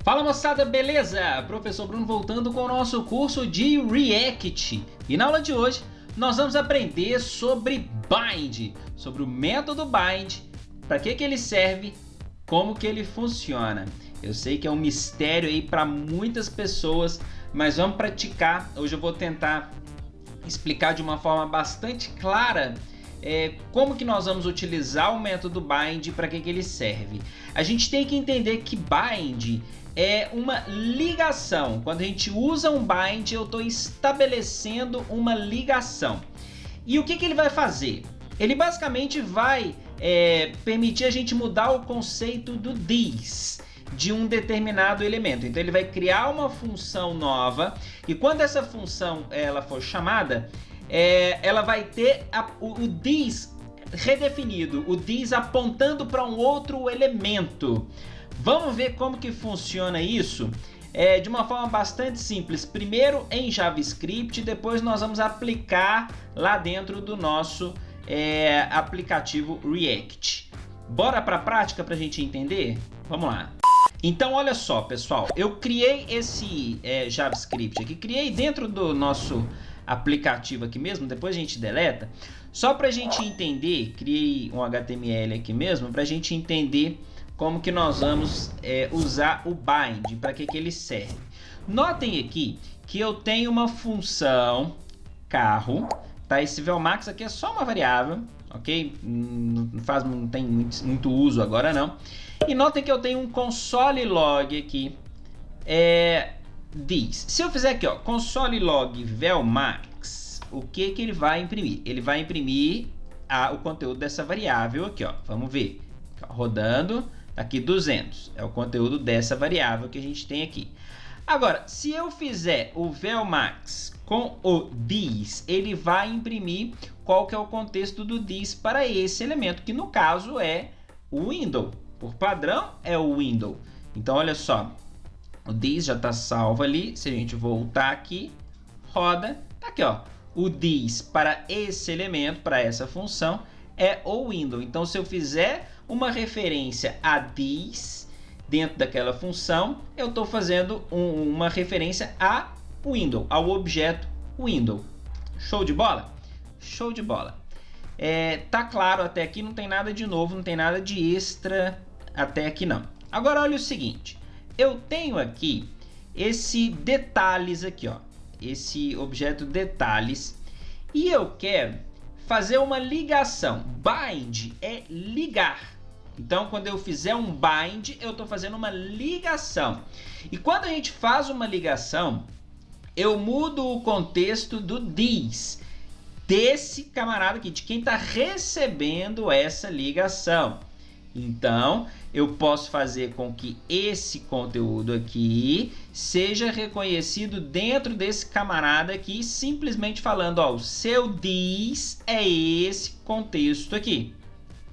Fala moçada, beleza? Professor Bruno voltando com o nosso curso de React. E na aula de hoje nós vamos aprender sobre Bind, sobre o método Bind, para que ele serve, como que ele funciona. Eu sei que é um mistério aí para muitas pessoas, mas vamos praticar. Hoje eu vou tentar explicar de uma forma bastante clara como que nós vamos utilizar o método Bind, para que ele serve. A gente tem que entender que Bind é uma ligação. Quando a gente usa um bind, eu estou estabelecendo uma ligação. E o que ele vai fazer? Ele basicamente vai permitir a gente mudar o conceito do this de um determinado elemento. Então ele vai criar uma função nova e quando essa função ela for chamada, ela vai ter o this redefinido, o this apontando para um outro elemento. Vamos ver como que funciona isso de uma forma bastante simples. Primeiro em JavaScript, depois nós vamos aplicar lá dentro do nosso aplicativo React. Bora para a prática para a gente entender? Vamos lá. Então olha só pessoal, eu criei esse JavaScript aqui, criei dentro do nosso aplicativo aqui mesmo, depois a gente deleta, só para a gente entender, criei um HTML aqui mesmo, para a gente entender como que nós vamos usar o bind, para que ele serve. Notem aqui que eu tenho uma função carro, tá? Esse velmax aqui é só uma variável, ok? Não tem muito uso agora não. E notem que eu tenho um console log aqui, this. Se eu fizer aqui, ó, console log velmax, o que ele vai imprimir? Ele vai imprimir o conteúdo dessa variável aqui, ó. Vamos ver, rodando. Aqui 200 é o conteúdo dessa variável que a gente tem aqui. Agora, se eu fizer o velmax com o this, ele vai imprimir qual que é o contexto do this para esse elemento, que no caso é o window. Por padrão é o window. Então, olha só, o this já está salvo ali. Se a gente voltar aqui, roda, tá aqui, ó. O this para esse elemento, para essa função, é o window. Então, se eu fizer uma referência a this dentro daquela função, eu estou fazendo uma referência a window, ao objeto window. Show de bola? Show de bola. Tá claro até aqui, não tem nada de novo, não tem nada de extra até aqui não. Agora olha o seguinte, eu tenho aqui esse detalhes aqui, ó, esse objeto detalhes, e eu quero fazer uma ligação. Bind é ligar. Então, quando eu fizer um bind, eu estou fazendo uma ligação. E quando a gente faz uma ligação, eu mudo o contexto do this, desse camarada aqui, de quem está recebendo essa ligação. Então, eu posso fazer com que esse conteúdo aqui seja reconhecido dentro desse camarada aqui, simplesmente falando, ó, o seu this é esse contexto aqui,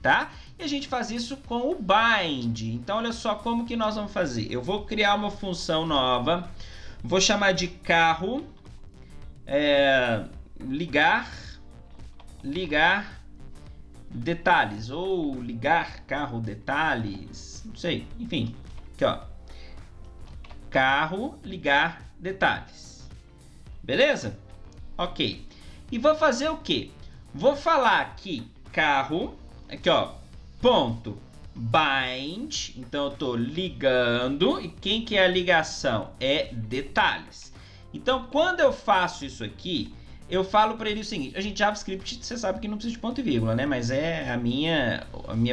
tá? E a gente faz isso com o bind. Então, olha só como que nós vamos fazer. Eu vou criar uma função nova, vou chamar de carro, ligar detalhes, ou ligar carro detalhes, não sei, enfim, aqui ó, carro ligar detalhes, beleza? Ok, e vou fazer o que? Vou falar aqui carro, aqui ó, ponto bind, então eu estou ligando, e quem que é a ligação? É detalhes. Então quando eu faço isso aqui, eu falo para ele o seguinte, a gente JavaScript, você sabe que não precisa de ponto e vírgula, né? Mas é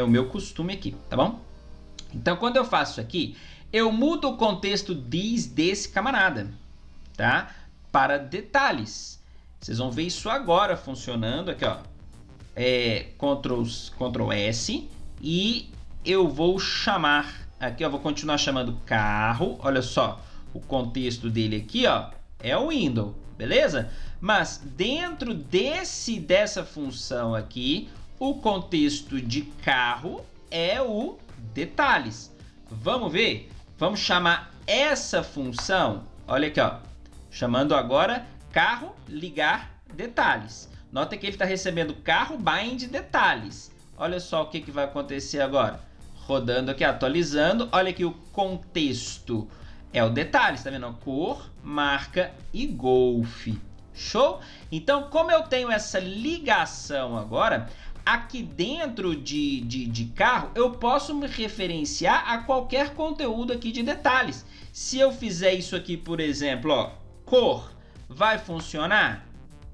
o meu costume aqui, tá bom? Então, quando eu faço isso aqui, eu mudo o contexto this desse camarada, tá? Para detalhes. Vocês vão ver isso agora funcionando aqui, ó. Ctrl S e eu vou chamar aqui, ó, vou continuar chamando carro. Olha só, o contexto dele aqui, ó, é o window, beleza? Mas dentro dessa função aqui, o contexto de carro é o detalhes. Vamos ver? Vamos chamar essa função, olha aqui, ó, chamando agora carro ligar detalhes. Nota que ele está recebendo carro bind detalhes. Olha só o que vai acontecer agora. Rodando aqui, atualizando, olha aqui o contexto É o detalhes, tá vendo? Cor, marca e golf. Show? Então, como eu tenho essa ligação agora, aqui dentro de carro, eu posso me referenciar a qualquer conteúdo aqui de detalhes. Se eu fizer isso aqui, por exemplo, ó, cor, vai funcionar?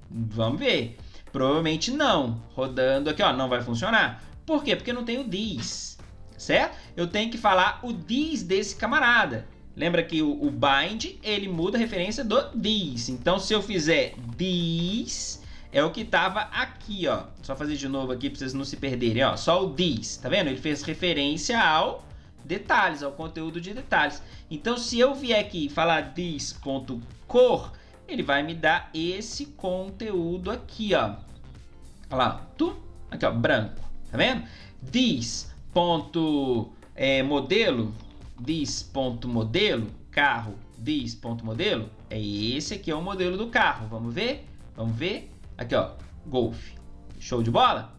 Vamos ver. Provavelmente não. Rodando aqui, ó, não vai funcionar. Por quê? Porque não tem o this, certo? Eu tenho que falar o this desse camarada. Lembra que o bind, ele muda a referência do this. Então, se eu fizer this, é o que estava aqui, ó. Só fazer de novo aqui para vocês não se perderem, ó. Só o this, tá vendo? Ele fez referência ao detalhes, ao conteúdo de detalhes. Então, se eu vier aqui e falar this.cor, ele vai me dar esse conteúdo aqui, ó. Olha lá, aqui, ó, branco, tá vendo? This.modelo, this.modelo, carro, this.modelo, é esse aqui é o modelo do carro. Vamos ver? Vamos ver? Aqui, ó, Golf. Show de bola?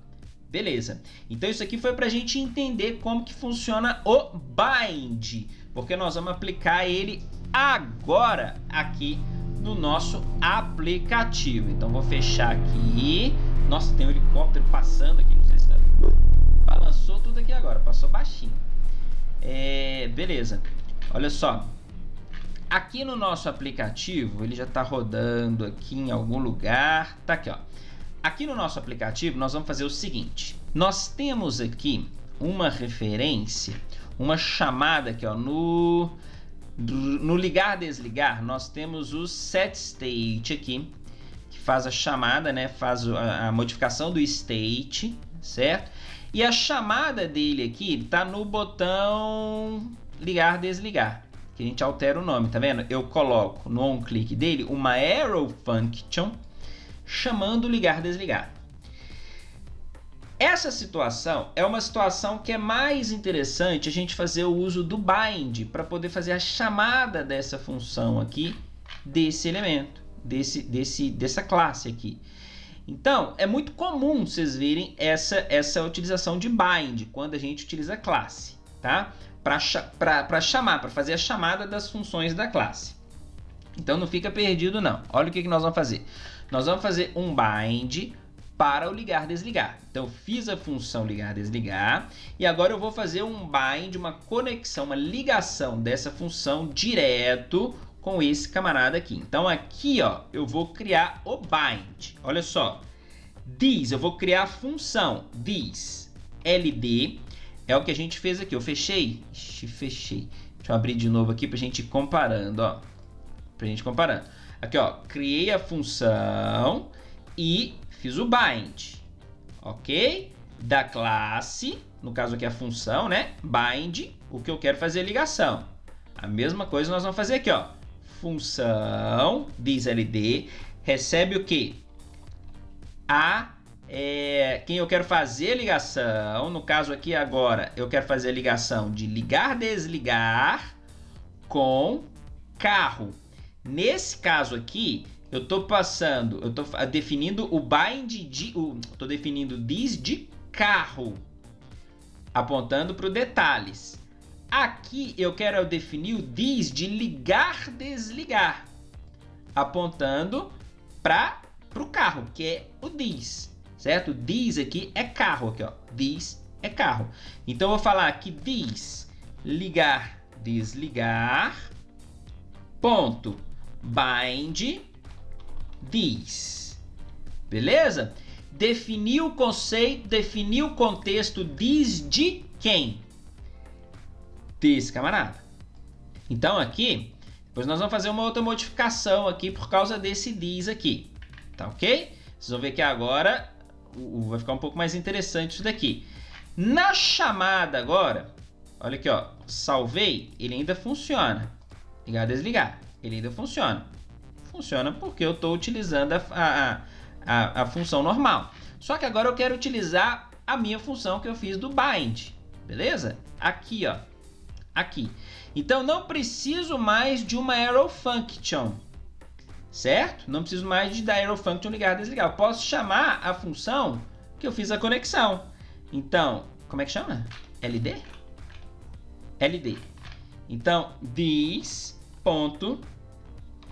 Beleza. Então isso aqui foi para a gente entender como que funciona o bind, porque nós vamos aplicar ele agora aqui no nosso aplicativo. Então vou fechar aqui. Nossa, tem um helicóptero passando aqui, não sei se balançou tudo aqui agora, passou baixinho. Beleza. Olha só. Aqui no nosso aplicativo, ele já está rodando aqui em algum lugar. Tá aqui, ó. Aqui no nosso aplicativo, nós vamos fazer o seguinte. Nós temos aqui uma referência, uma chamada aqui, ó, no ligar, desligar, nós temos o setState aqui, que faz a chamada, né? Faz a modificação do state, certo? E a chamada dele aqui tá no botão ligar, desligar, que a gente altera o nome, tá vendo? Eu coloco no on-click dele uma arrow function chamando ligar, desligar. Essa situação é uma situação que é mais interessante a gente fazer o uso do bind para poder fazer a chamada dessa função aqui, desse elemento, dessa classe aqui. Então, é muito comum vocês verem essa utilização de bind quando a gente utiliza classe, tá? Para chamar, para fazer a chamada das funções da classe. Então não fica perdido não. Olha o que nós vamos fazer. Nós vamos fazer um bind para o ligar, desligar. Então fiz a função ligar, desligar e agora eu vou fazer um bind, uma conexão, uma ligação dessa função direto com esse camarada aqui. Então aqui, ó, eu vou criar o bind. Olha só. This, eu vou criar a função this ld, é o que a gente fez aqui. Eu fechei. Ixi, fechei. Deixa eu abrir de novo aqui pra gente ir comparando, ó. Pra gente comparando. Aqui, ó, criei a função e fiz o bind, ok? Da classe, no caso aqui a função, né? Bind, o que eu quero fazer é ligação. A mesma coisa nós vamos fazer aqui, ó. Função thisLD recebe o quê? Quem eu quero fazer a ligação, no caso aqui agora, eu quero fazer a ligação de ligar, desligar com carro. Nesse caso aqui, eu estou definindo o bind estou definindo this de carro, apontando para o detalhes. Aqui eu quero definir o this de ligar, desligar, apontando para o carro, que é o this, certo? This aqui é carro, aqui, ó. This é carro. Então eu vou falar aqui this ligar, desligar, ponto bind this. Beleza? Definir o conceito, definir o contexto this de quem? Desse camarada. Então aqui, depois nós vamos fazer uma outra modificação aqui por causa desse this aqui. Tá ok? Vocês vão ver que agora vai ficar um pouco mais interessante isso daqui. Na chamada agora, olha aqui, ó, salvei, ele ainda funciona. Ligar, desligar, ele ainda funciona. Funciona porque eu estou utilizando a função normal. Só que agora eu quero utilizar a minha função que eu fiz do bind, beleza? Aqui, ó, aqui. Então não preciso mais de uma arrow function, certo? Não preciso mais da arrow function ligar, desligar. Eu posso chamar a função que eu fiz a conexão. Então, como é que chama? LD? LD. Então, this ponto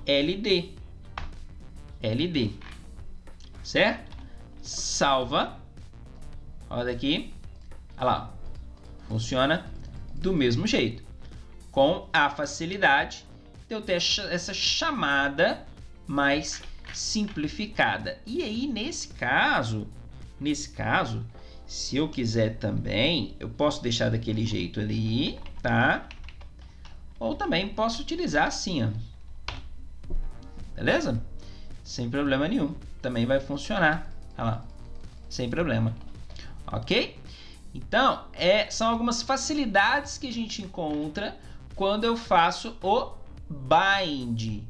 LD. LD. Certo? Salva. Roda aqui. Olha lá. Funciona do mesmo jeito. Com a facilidade de eu ter essa chamada mais simplificada. E aí, nesse caso, se eu quiser também, eu posso deixar daquele jeito ali, tá? Ou também posso utilizar assim, ó. Beleza? Sem problema nenhum. Também vai funcionar. Olha lá. Sem problema. Ok? Então, são algumas facilidades que a gente encontra quando eu faço o bind.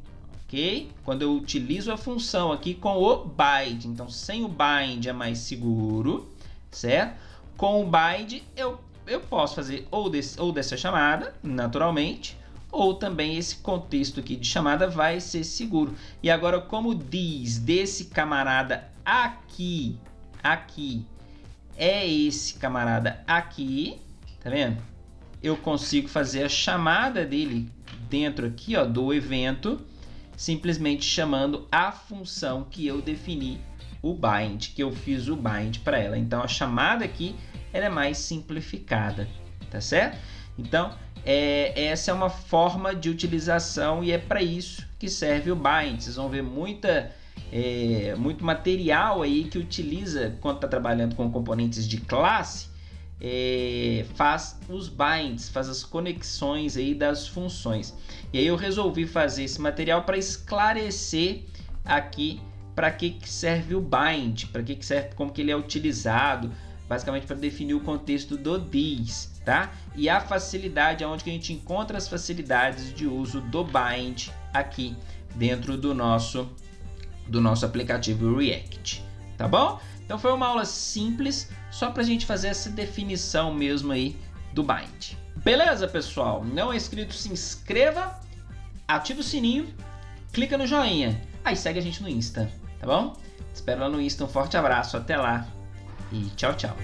Ok? Quando eu utilizo a função aqui com o bind. Então, sem o bind é mais seguro, certo? Com o bind, eu posso fazer ou dessa chamada, naturalmente, ou também esse contexto aqui de chamada vai ser seguro. E agora, como diz desse camarada aqui, é esse camarada aqui, tá vendo? Eu consigo fazer a chamada dele dentro aqui, ó, do evento, simplesmente chamando a função que eu defini o bind, que eu fiz o bind para ela. Então, a chamada aqui ela é mais simplificada, tá certo? Então, essa é uma forma de utilização e é para isso que serve o bind. Vocês vão ver muito material aí que utiliza, quando está trabalhando com componentes de classe, faz os binds, faz as conexões aí das funções. E aí eu resolvi fazer esse material para esclarecer aqui para que serve o bind, para que serve, como que ele é utilizado, basicamente para definir o contexto do this, tá? E a facilidade, aonde que a gente encontra as facilidades de uso do bind aqui dentro do nosso aplicativo React, tá bom? Então foi uma aula simples, só para a gente fazer essa definição mesmo aí do bind. Beleza, pessoal? Não é inscrito, se inscreva, ativa o sininho, clica no joinha, aí segue a gente no Insta, tá bom? Te espero lá no Insta, um forte abraço, até lá e tchau, tchau.